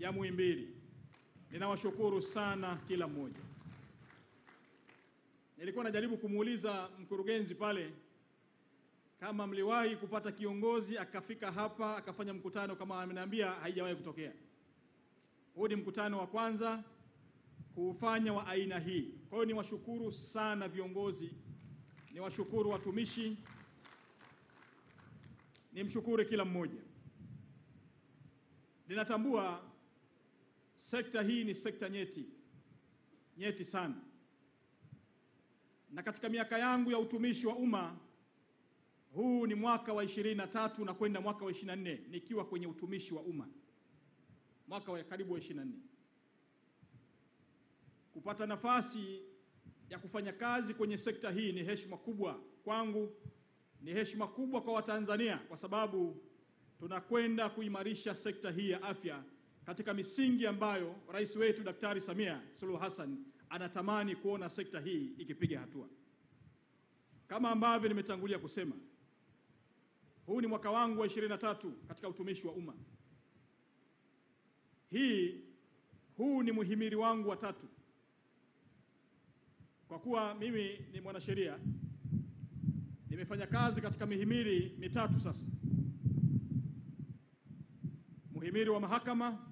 ya Muhimbili. Ninawashukuru sana kila mmoja. Nilikuwa najaribu kumuuliza mkurugenzi pale kama mliwahi kupata kiongozi akafika hapa akafanya mkutano kama ameniambia haijawahi kutokea. Huu ni mkutano wa kwanza kuufanya wa aina hii. Kwa hiyo niwashukuru sana viongozi, niwashukuru watumishi, nimshukuru kila mmoja. Ninatambua sekta hii ni sekta nyeti sana. Na katika miaka yangu ya utumishi wa umma, huu ni mwaka wa 23 na kwenda mwaka wa 24 nikiwa kwenye utumishi wa umma. Mwaka wa karibu wa 24. Kupata nafasi ya kufanya kazi kwenye sekta hii ni heshima kubwa kwangu, ni heshima kubwa kwa Watanzania, kwa sababu tunakwenda kuimarisha sekta hii ya afya katika misingi ambayo Rais wetu Daktari Samia Suluhu Hassan anatamani kuona sekta hii ikipiga hatua. Kama ambavyo nimetangulia kusema, huu ni mwaka wangu wa 23 katika utumishi wa umma. Huu ni muhimili wangu wa 3. Kwa kuwa mimi ni mwanasheria, nimefanya kazi katika mihimili mitatu sasa. Muhimili wa mahakama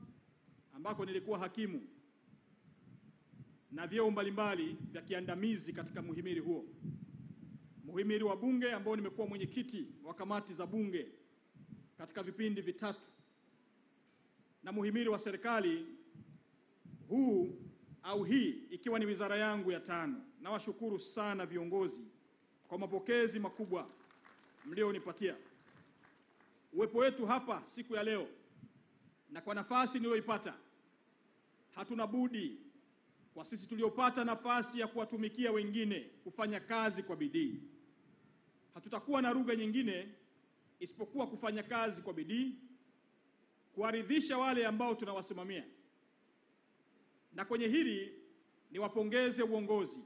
ambako nilikuwa hakimu na vyeo mbalimbali vya kiandamizi katika muhimili huo. Muhimili wa bunge ambao nimekuwa mwenyekiti wa kamati za bunge katika vipindi vitatu. Na muhimili wa serikali hii ikiwa ni wizara yangu ya 5. Nawashukuru sana viongozi kwa mapokezi makubwa mlionipatia. Uwepo wetu hapa siku ya leo na kwa nafasi niliyoipata, hatuna budi kwa sisi tuliopata nafasi ya kuwatumikia wengine kufanya kazi kwa bidii. Hatutakuwa na lugha nyingine isipokuwa kufanya kazi kwa bidii, kuwaridhisha wale ambao tunawasimamia. Na kwenye hili niwapongeze uongozi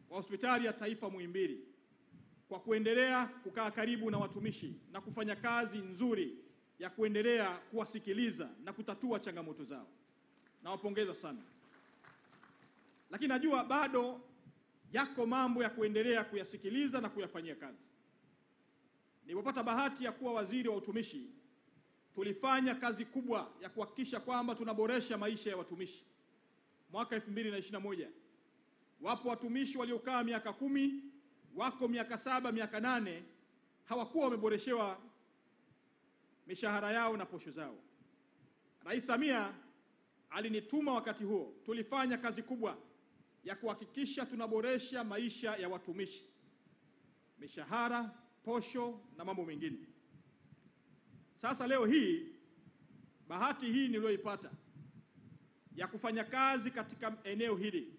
wa Hospitali ya Taifa Muhimbili kwa kuendelea kukaa karibu na watumishi na kufanya kazi nzuri ya kuendelea kuwasikiliza na kutatua changamoto zao. Nawapongeza sana. Lakini najua bado yako mambo ya kuendelea kuyasikiliza na kuyafanyia kazi. Nilipopata bahati ya kuwa waziri wa utumishi, tulifanya kazi kubwa ya kuhakikisha kwamba tunaboresha maisha ya watumishi. Mwaka 2021 wapo watumishi waliokaa miaka 10, wako miaka 7, miaka 8 hawakuwa wameboreshewa mishahara yao na posho zao. Rais Samia alinituma wakati huo, tulifanya kazi kubwa ya kuhakikisha tunaboresha maisha ya watumishi, mishahara, posho na mambo mengine. Sasa leo hii bahati hii niliyoipata ya kufanya kazi katika eneo hili.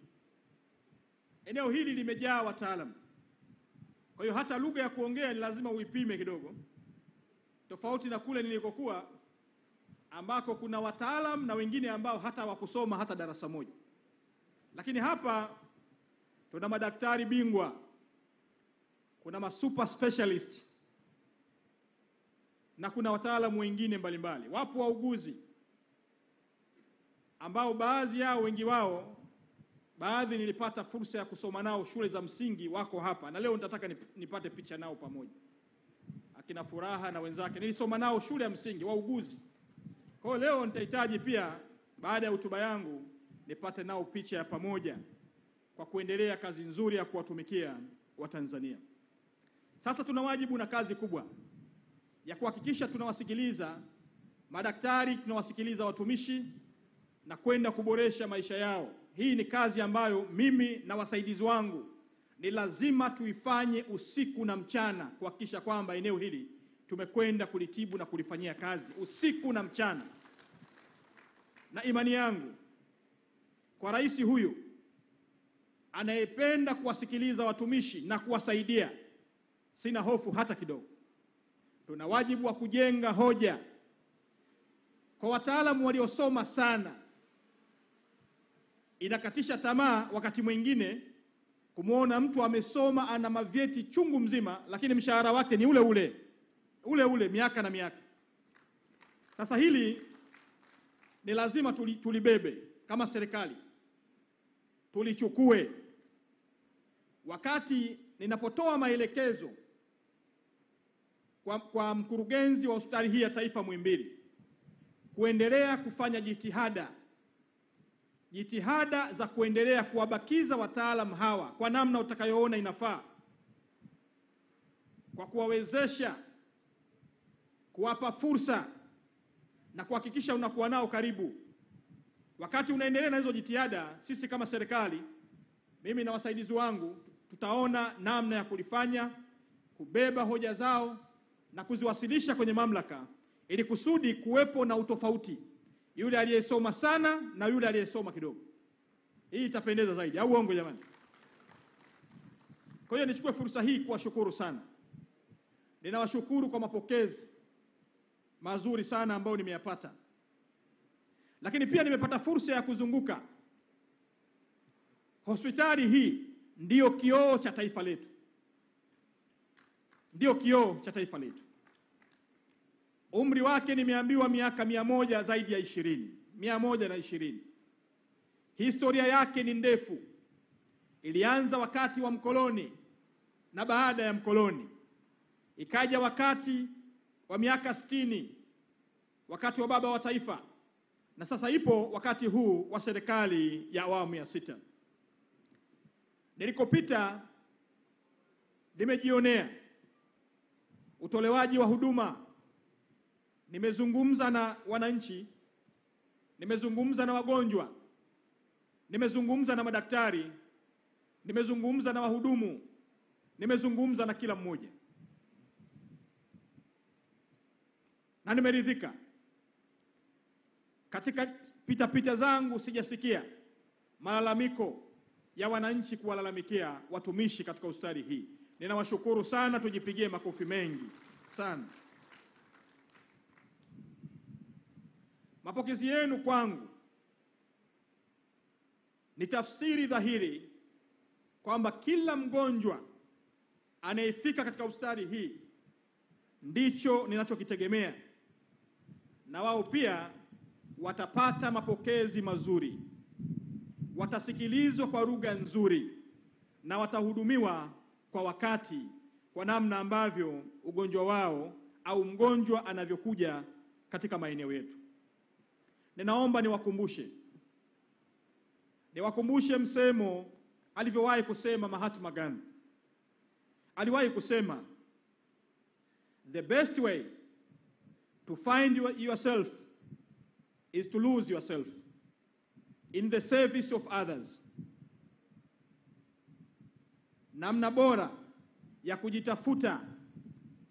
Eneo hili limejaa wataalamu. Kwa hiyo hata lugha ya kuongea ni lazima uipime kidogo. Tofauti na kule nilikokuwa ambako kuna wataalamu na wengine ambao hata hawakusoma hata darasa moja. Lakini hapa tuna madaktari bingwa, kuna super specialist na kuna wataalamu wengine mbalimbali. Wapo wauguzi ambao baadhi nilipata fursa ya kusoma nao shule za msingi, wako hapa na leo nitataka nipate picha nao pamoja. Akina Furaha na wenzake nilisoma nao shule ya msingi, wauguzi. Kwa hiyo leo nitahitaji pia baada ya hotuba yangu nipate nao picha ya pamoja kwa kuendelea kazi nzuri ya kuwatumikia Watanzania. Sasa tuna wajibu na kazi kubwa ya kuhakikisha tunawasikiliza madaktari, tunawasikiliza watumishi na kwenda kuboresha maisha yao. Hii ni kazi ambayo mimi na wasaidizi wangu ni lazima tuifanye usiku na mchana kuhakikisha kwamba eneo hili tumekwenda kulitibu na kulifanyia kazi usiku na mchana. Na imani yangu kwa rais huyu anayependa kuwasikiliza watumishi na kuwasaidia, sina hofu hata kidogo. Tuna wajibu wa kujenga hoja kwa wataalamu waliosoma sana. Inakatisha tamaa wakati mwingine kumuona mtu amesoma ana mavyeti chungu mzima lakini mshahara wake ni ule miaka na miaka. Sasa hili ni lazima tulibebe kama serikali, tulichukue. Wakati ninapotoa maelekezo kwa mkurugenzi wa hospitali hii ya taifa Muhimbili kuendelea kufanya jitihada za kuendelea kuwabakiza wataalamu hawa kwa namna utakayoona inafaa, kwa kuwawezesha, kuwapa fursa na kuhakikisha unakuwa nao karibu. Wakati unaendelea na hizo jitihada, sisi kama serikali, mimi na wasaidizi wangu, tutaona namna ya kulifanya, kubeba hoja zao na kuziwasilisha kwenye mamlaka, ili kusudi kuwepo na utofauti, yule aliyesoma sana na yule aliyesoma kidogo. Hii itapendeza zaidi, au uongo jamani? Kwa hiyo nichukue fursa hii kuwashukuru sana. Ninawashukuru kwa mapokezi mazuri sana ambayo nimeyapata. Lakini pia nimepata fursa ya kuzunguka. Hospitali hii ndiyo kioo cha taifa letu. Ndiyo kioo cha taifa letu. Umri wake nimeambiwa miaka 100 zaidi ya 20, 120. Historia yake ni ndefu. Ilianza wakati wa mkoloni na baada ya mkoloni. Ikaja wakati wa miaka 60, wakati wa baba wa taifa, na sasa ipo wakati huu wa serikali ya awamu ya 6. Nilikopita nimejionea utolewaji wa huduma. Nimezungumza na wananchi, nimezungumza na wagonjwa, nimezungumza na madaktari, nimezungumza na wahudumu, nimezungumza na kila mmoja. Na nimeridhika. Katika pita zangu sijasikia malalamiko ya wananchi kuwalalamikia watumishi katika hospitali hii. Ninawashukuru sana, tujipigie makofi mengi sana. Mapokezi yenu kwangu ni tafsiri dhahiri kwamba kila mgonjwa anayefika katika hospitali hii ndicho ninachokitegemea, na wao pia watapata mapokezi mazuri, watasikilizwa kwa lugha nzuri, na watahudumiwa kwa wakati, kwa namna ambavyo ugonjwa wao au mgonjwa anavyokuja katika maeneo yetu. Ninaomba niwakumbushe msemo alivyowahi kusema Mahatma Gandhi. Aliwahi kusema, the best way to find yourself is to lose yourself in the service of others. Namna bora ya kujitafuta,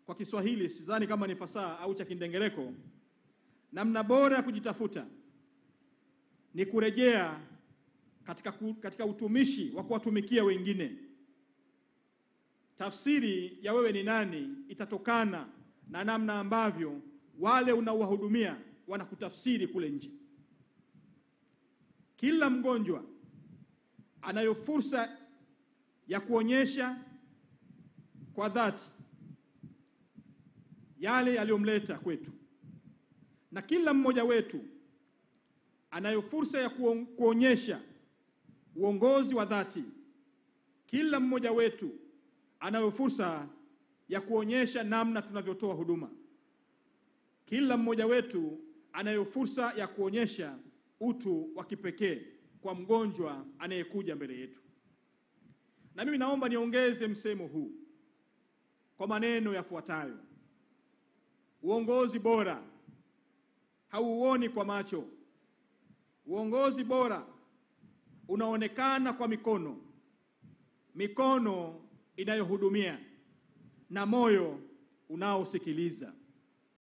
kwa Kiswahili sidhani kama ni fasaha au cha Kindengereko, namna bora ya kujitafuta ni kurejea katika utumishi wa kuwatumikia wengine. Tafsiri ya wewe ni nani itatokana na namna ambavyo wale unaowahudumia wanakutafsiri kule nje. Kila mgonjwa anayo fursa ya kuonyesha kwa dhati yale yaliyomleta kwetu, na kila mmoja wetu anayo fursa ya kuonyesha uongozi wa dhati. Kila mmoja wetu anayo fursa ya kuonyesha namna tunavyotoa huduma. Kila mmoja wetu anayo fursa ya kuonyesha utu wa kipekee kwa mgonjwa anayekuja mbele yetu. Na mimi naomba niongeze msemo huu kwa maneno yafuatayo: uongozi bora hauuoni kwa macho. Uongozi bora unaonekana kwa mikono inayohudumia na moyo unaosikiliza.